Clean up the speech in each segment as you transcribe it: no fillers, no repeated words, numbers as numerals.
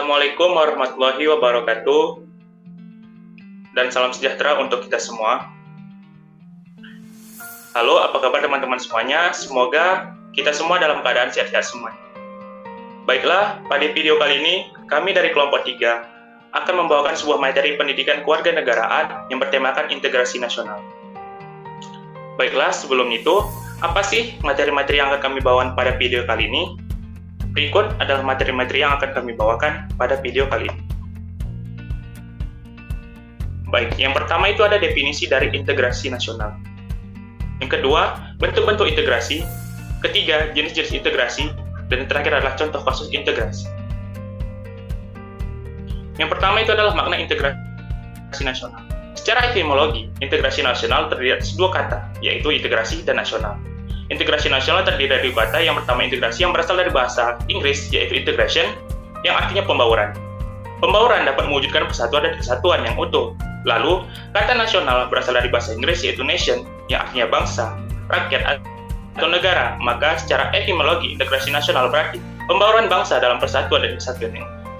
Assalamualaikum warahmatullahi wabarakatuh, dan salam sejahtera untuk kita semua. Halo, apa kabar teman-teman semuanya? Semoga kita semua dalam keadaan sehat-sehat semua. Baiklah, pada video kali ini, kami dari kelompok 3 akan membawakan sebuah materi pendidikan kewarganegaraan yang bertemakan integrasi nasional. Baiklah, sebelum itu, apa sih materi-materi yang akan kami bawakan pada video kali ini? Berikut adalah materi-materi yang akan kami bawakan pada video kali ini. Baik, yang pertama itu ada definisi dari integrasi nasional. Yang kedua, bentuk-bentuk integrasi. Ketiga, jenis-jenis integrasi. Dan yang terakhir adalah contoh kasus integrasi. Yang pertama itu adalah makna integrasi nasional. Secara etimologi, integrasi nasional terdiri atas dua kata, yaitu integrasi dan nasional. Integrasi nasional terdiri dari dua kata. Yang pertama integrasi yang berasal dari bahasa Inggris, yaitu integration, yang artinya pembauran. Pembauran dapat mewujudkan persatuan dan kesatuan yang utuh. Lalu, kata nasional berasal dari bahasa Inggris, yaitu nation, yang artinya bangsa, rakyat, atau negara. Maka secara etimologi, integrasi nasional berarti pembauran bangsa dalam persatuan dan kesatuan yang utuh.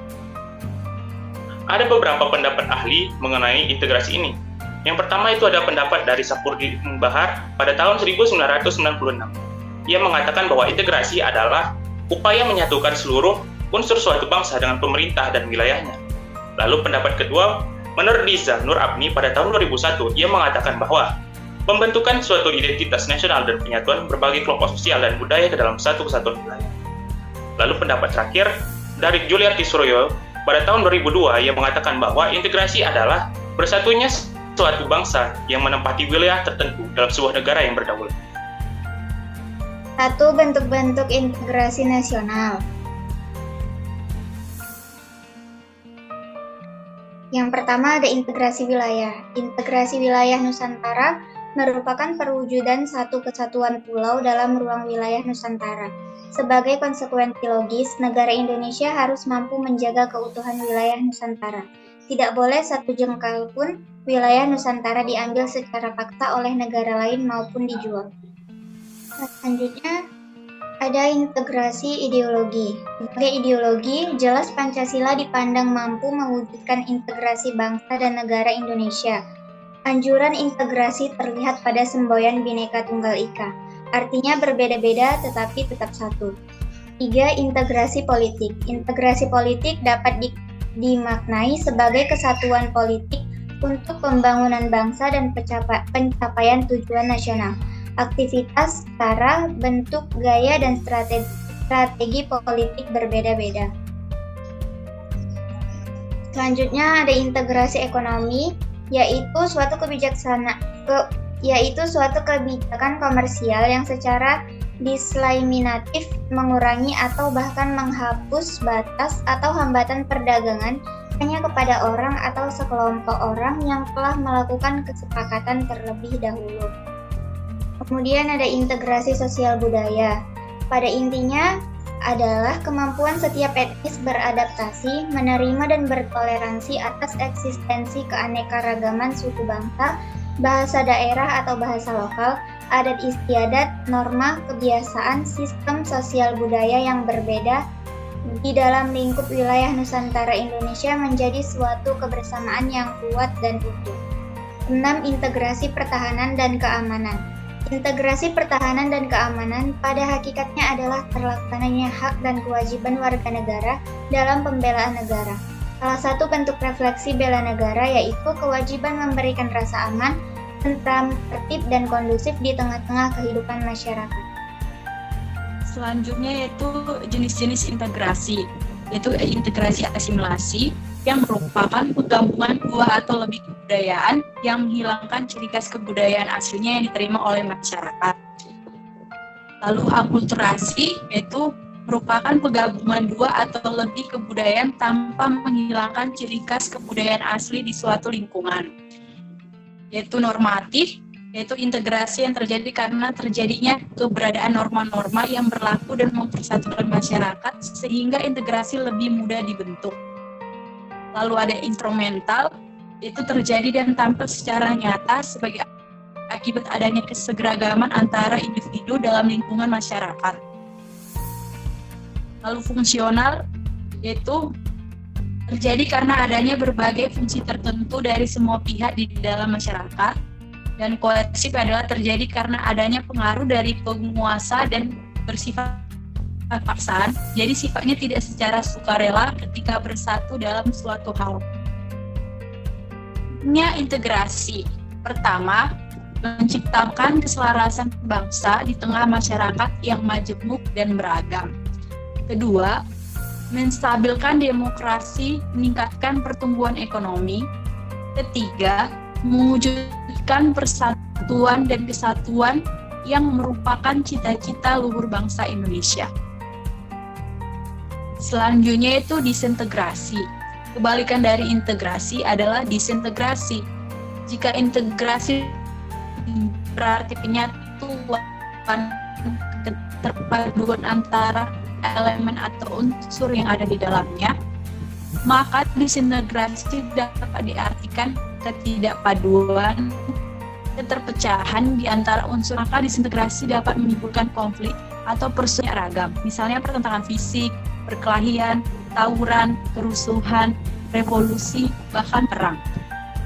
Ada beberapa pendapat ahli mengenai integrasi ini. Yang pertama itu ada pendapat dari Sapurdin Bahar pada tahun 1996. Ia mengatakan bahwa integrasi adalah upaya menyatukan seluruh unsur suatu bangsa dengan pemerintah dan wilayahnya. Lalu pendapat kedua, menurut Liza Nur Abni pada tahun 2001, ia mengatakan bahwa pembentukan suatu identitas nasional dan penyatuan berbagai kelompok sosial dan budaya ke dalam satu kesatuan wilayah. Lalu pendapat terakhir dari Juliarti Suroyo pada tahun 2002, ia mengatakan bahwa integrasi adalah bersatunya suatu bangsa yang menempati wilayah tertentu dalam sebuah negara yang berdaulat. 1. Bentuk-bentuk integrasi nasional. Yang pertama ada integrasi wilayah. Integrasi wilayah Nusantara merupakan perwujudan satu kesatuan pulau dalam ruang wilayah Nusantara. Sebagai konsekuensi logis, negara Indonesia harus mampu menjaga keutuhan wilayah Nusantara. Tidak boleh satu jengkal pun wilayah Nusantara diambil secara paksa oleh negara lain maupun dijual. Selanjutnya, ada integrasi ideologi. Sebagai ideologi, jelas Pancasila dipandang mampu mewujudkan integrasi bangsa dan negara Indonesia. Anjuran integrasi terlihat pada semboyan Bhinneka Tunggal Ika. Artinya berbeda-beda tetapi tetap satu. 3. Integrasi politik. Integrasi politik dapat dimaknai sebagai kesatuan politik untuk pembangunan bangsa dan pencapaian tujuan nasional. Aktivitas, cara, bentuk, gaya, dan strategi politik berbeda-beda. Selanjutnya ada integrasi ekonomi, yaitu suatu kebijakan komersial yang secara diskriminatif mengurangi atau bahkan menghapus batas atau hambatan perdagangan hanya kepada orang atau sekelompok orang yang telah melakukan kesepakatan terlebih dahulu. Kemudian ada integrasi sosial budaya. Pada intinya adalah kemampuan setiap etnis beradaptasi, menerima dan bertoleransi atas eksistensi keanekaragaman suku bangsa, bahasa daerah atau bahasa lokal, adat istiadat, norma, kebiasaan, sistem sosial budaya yang berbeda di dalam lingkup wilayah Nusantara Indonesia menjadi suatu kebersamaan yang kuat dan utuh. 6. Integrasi pertahanan dan keamanan. Integrasi pertahanan dan keamanan pada hakikatnya adalah terlaksananya hak dan kewajiban warga negara dalam pembelaan negara. Salah satu bentuk refleksi bela negara yaitu kewajiban memberikan rasa aman, tentram, tertib, dan kondusif di tengah-tengah kehidupan masyarakat. Selanjutnya yaitu jenis-jenis integrasi, yaitu integrasi asimilasi yang merupakan penggabungan dua atau lebih kebudayaan yang menghilangkan ciri khas kebudayaan aslinya yang diterima oleh masyarakat. Lalu akulturasi yaitu merupakan penggabungan dua atau lebih kebudayaan tanpa menghilangkan ciri khas kebudayaan asli di suatu lingkungan. Yaitu normatif, yaitu integrasi yang terjadi karena terjadinya keberadaan norma-norma yang berlaku dan mempersatukan masyarakat sehingga integrasi lebih mudah dibentuk. Lalu ada instrumental, itu terjadi dan tampil secara nyata sebagai akibat adanya kesegeragaman antara individu dalam lingkungan masyarakat. Lalu fungsional, yaitu terjadi karena adanya berbagai fungsi tertentu dari semua pihak di dalam masyarakat, dan koersif adalah terjadi karena adanya pengaruh dari penguasa dan bersifat paksaan, jadi sifatnya tidak secara sukarela ketika bersatu dalam suatu hal. Integrasi. Pertama, menciptakan keselarasan bangsa di tengah masyarakat yang majemuk dan beragam. Kedua, menstabilkan demokrasi, meningkatkan pertumbuhan ekonomi. Ketiga, mewujudkan persatuan dan kesatuan yang merupakan cita-cita luhur bangsa Indonesia. Selanjutnya itu disintegrasi. Kebalikan dari integrasi adalah disintegrasi. Jika integrasi berarti penyatuan, keterpaduan antara elemen atau unsur yang ada di dalamnya, maka disintegrasi dapat diartikan ketidakpaduan, keterpecahan di antara unsur. Maka disintegrasi dapat menimbulkan konflik atau perselisihan ragam, misalnya pertentangan fisik, perkelahian, tawuran, kerusuhan, revolusi, bahkan perang.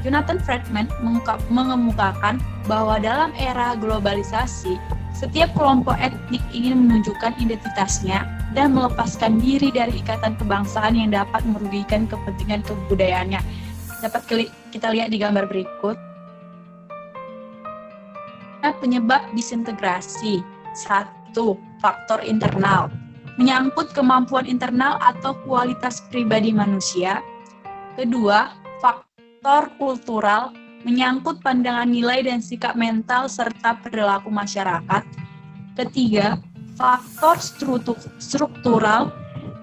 Jonathan Friedman mengemukakan bahwa dalam era globalisasi, setiap kelompok etnik ingin menunjukkan identitasnya dan melepaskan diri dari ikatan kebangsaan yang dapat merugikan kepentingan kebudayaannya. Dapat kita lihat di gambar berikut. Penyebab disintegrasi. 1. Faktor internal. Menyangkut kemampuan internal atau kualitas pribadi manusia. Kedua, faktor kultural, menyangkut pandangan nilai dan sikap mental serta perilaku masyarakat. Ketiga, faktor struktural,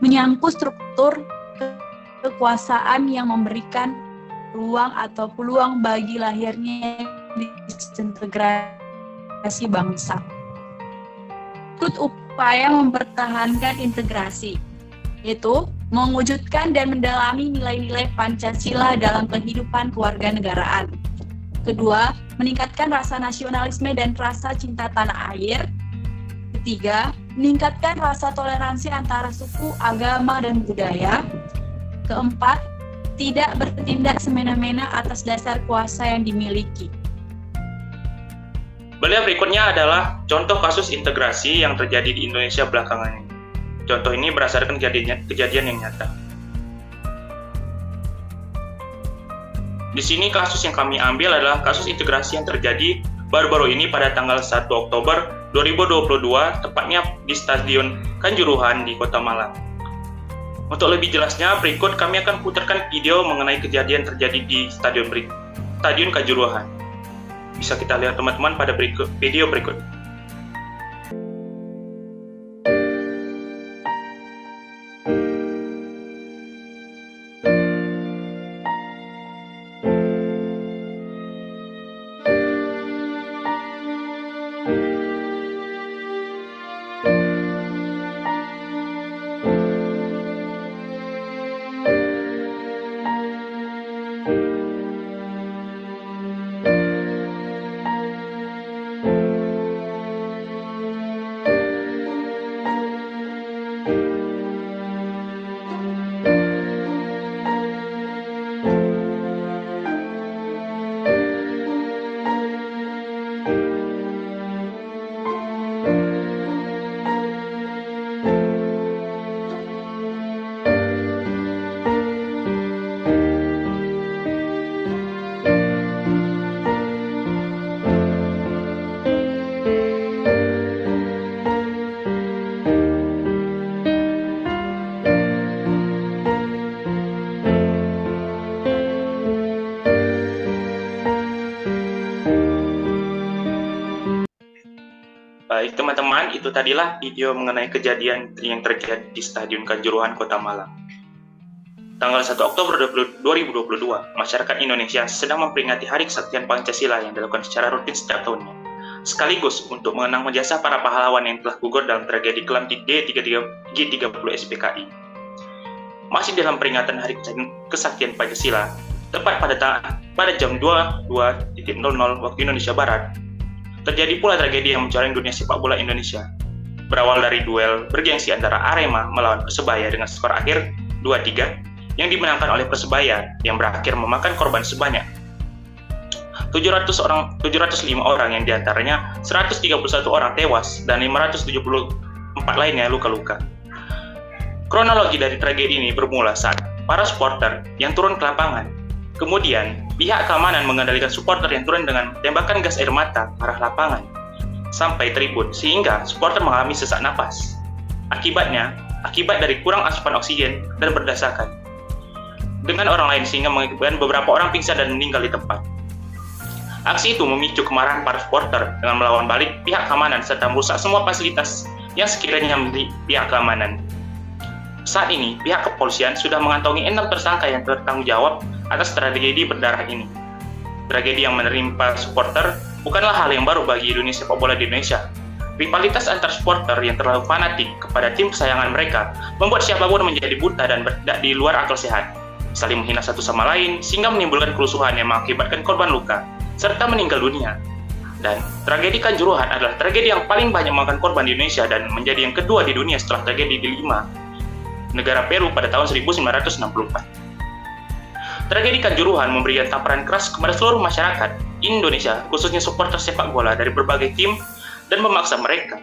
menyangkut struktur kekuasaan yang memberikan ruang atau peluang bagi lahirnya disintegrasi bangsa. Upaya mempertahankan integrasi, yaitu mewujudkan dan mendalami nilai-nilai Pancasila dalam kehidupan kewarganegaraan. Kedua, meningkatkan rasa nasionalisme dan rasa cinta tanah air. Ketiga, meningkatkan rasa toleransi antara suku, agama, dan budaya. Keempat, tidak bertindak semena-mena atas dasar kuasa yang dimiliki. Beliau berikutnya adalah contoh kasus integrasi yang terjadi di Indonesia belakangan ini. Contoh ini berdasarkan kejadian yang nyata. Di sini kasus yang kami ambil adalah kasus integrasi yang terjadi baru-baru ini pada tanggal 1 Oktober 2022, tepatnya di Stadion Kanjuruhan di Kota Malang. Untuk lebih jelasnya, berikut kami akan putarkan video mengenai kejadian terjadi di Stadion Kanjuruhan. Bisa kita lihat teman-teman pada video berikut. Baik teman-teman, itu tadilah video mengenai kejadian yang terjadi di Stadion Kanjuruhan Kota Malang. Tanggal 1 Oktober 2022, masyarakat Indonesia sedang memperingati Hari Kesaktian Pancasila yang dilakukan secara rutin setiap tahunnya, sekaligus untuk mengenang jasa para pahlawan yang telah gugur dalam tragedi kelam di G30 SPKI. Masih dalam peringatan Hari Kesaktian Pancasila, tepat pada jam 22.00 waktu Indonesia Barat, terjadi pula tragedi yang mencoreng dunia sepak bola Indonesia. Berawal dari duel bergengsi antara Arema melawan Persebaya dengan skor akhir 2-3, yang dimenangkan oleh Persebaya yang berakhir memakan korban sebanyak 705 orang yang diantaranya 131 orang tewas dan 574 lainnya luka-luka. Kronologi dari tragedi ini bermula saat para supporter yang turun ke lapangan. Kemudian, pihak keamanan mengendalikan supporter yang turun dengan tembakan gas air mata ke arah lapangan sampai tribun sehingga supporter mengalami sesak napas. Akibat dari kurang asupan oksigen dan berdesakan dengan orang lain sehingga mengakibatkan beberapa orang pingsan dan meninggal di tempat. Aksi itu memicu kemarahan para supporter dengan melawan balik pihak keamanan serta merusak semua fasilitas yang sekiranya milik pihak keamanan. Saat ini, pihak kepolisian sudah mengantongi 6 tersangka yang bertanggung jawab atas tragedi berdarah ini. Tragedi yang menimpa supporter bukanlah hal yang baru bagi dunia sepak bola di Indonesia. Rivalitas antar supporter yang terlalu fanatik kepada tim kesayangan mereka membuat siapapun menjadi buta dan bertindak di luar akal sehat, saling menghina satu sama lain sehingga menimbulkan kerusuhan yang mengakibatkan korban luka serta meninggal dunia. Dan tragedi Kanjuruhan adalah tragedi yang paling banyak memakan korban di Indonesia dan menjadi yang kedua di dunia setelah tragedi di Lima, negara Peru pada tahun 1964. Tragedi Kanjuruhan memberikan tamparan keras kepada seluruh masyarakat Indonesia, khususnya supporter sepak bola dari berbagai tim, dan memaksa mereka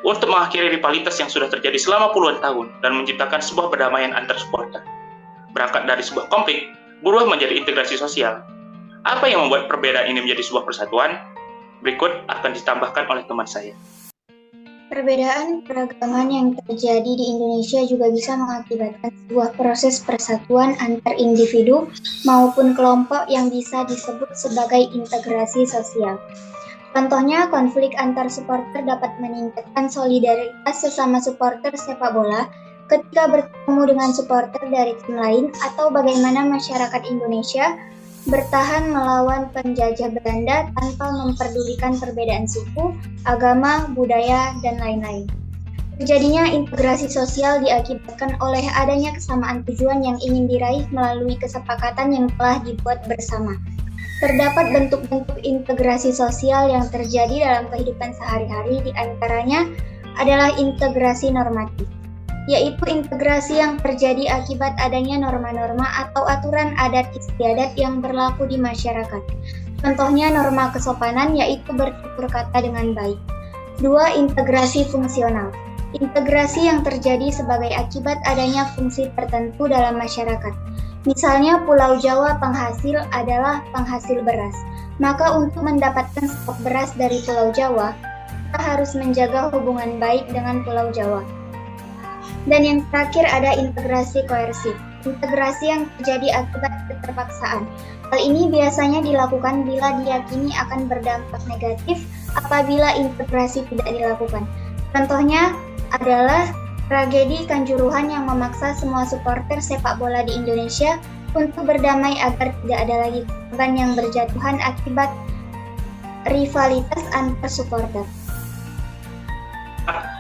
untuk mengakhiri rivalitas yang sudah terjadi selama puluhan tahun dan menciptakan sebuah perdamaian antar supporter. Berangkat dari sebuah konflik, berubah menjadi integrasi sosial. Apa yang membuat perbedaan ini menjadi sebuah persatuan? Berikut akan ditambahkan oleh teman saya. Perbedaan keragaman yang terjadi di Indonesia juga bisa mengakibatkan sebuah proses persatuan antar individu maupun kelompok yang bisa disebut sebagai integrasi sosial. Contohnya, konflik antar supporter dapat meningkatkan solidaritas sesama supporter sepak bola ketika bertemu dengan supporter dari tim lain, atau bagaimana masyarakat Indonesia bertahan melawan penjajah Belanda tanpa memperdulikan perbedaan suku, agama, budaya, dan lain-lain. Terjadinya integrasi sosial diakibatkan oleh adanya kesamaan tujuan yang ingin diraih melalui kesepakatan yang telah dibuat bersama. Terdapat bentuk-bentuk integrasi sosial yang terjadi dalam kehidupan sehari-hari, di antaranya adalah integrasi normatif, yaitu integrasi yang terjadi akibat adanya norma-norma atau aturan adat istiadat yang berlaku di masyarakat. Contohnya norma kesopanan, yaitu bertutur kata dengan baik. 2. Integrasi fungsional. Integrasi yang terjadi sebagai akibat adanya fungsi tertentu dalam masyarakat. Misalnya Pulau Jawa penghasil adalah penghasil beras. Maka untuk mendapatkan stok beras dari Pulau Jawa, kita harus menjaga hubungan baik dengan Pulau Jawa. Dan yang terakhir ada integrasi koersif, integrasi yang terjadi akibat keterpaksaan. Hal ini biasanya dilakukan bila diyakini akan berdampak negatif apabila integrasi tidak dilakukan. Contohnya adalah tragedi Kanjuruhan yang memaksa semua supporter sepak bola di Indonesia untuk berdamai agar tidak ada lagi korban yang berjatuhan akibat rivalitas antar supporter.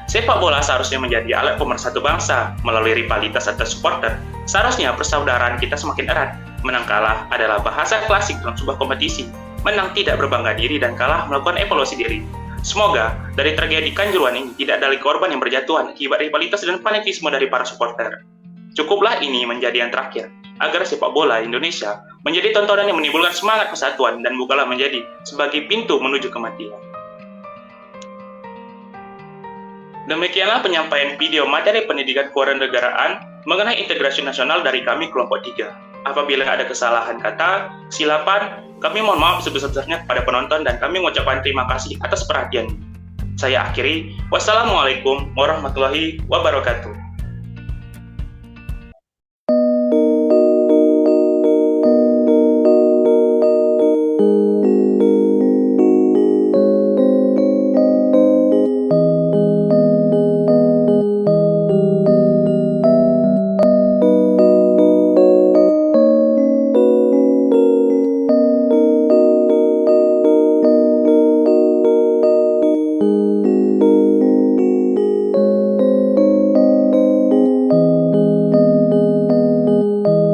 Sepak bola seharusnya menjadi alat pemersatu bangsa. Melalui rivalitas antar supporter, seharusnya persaudaraan kita semakin erat. Menang kalah adalah bahasa klasik dalam sebuah kompetisi. Menang tidak berbangga diri dan kalah melakukan evaluasi diri. Semoga dari tragedi Kanjuruhan ini tidak ada lagi korban yang berjatuhan akibat rivalitas dan fanatisme dari para supporter. Cukuplah ini menjadi yang terakhir, agar sepak bola Indonesia menjadi tontonan yang menimbulkan semangat persatuan dan bukanlah menjadi sebagai pintu menuju kematian. Demikianlah penyampaian video materi pendidikan kewarganegaraan mengenai integrasi nasional dari kami kelompok 3. Apabila ada kesalahan kata, silakan, kami mohon maaf sebesar-besarnya kepada penonton dan kami mengucapkan terima kasih atas perhatiannya. Saya akhiri, wassalamualaikum warahmatullahi wabarakatuh.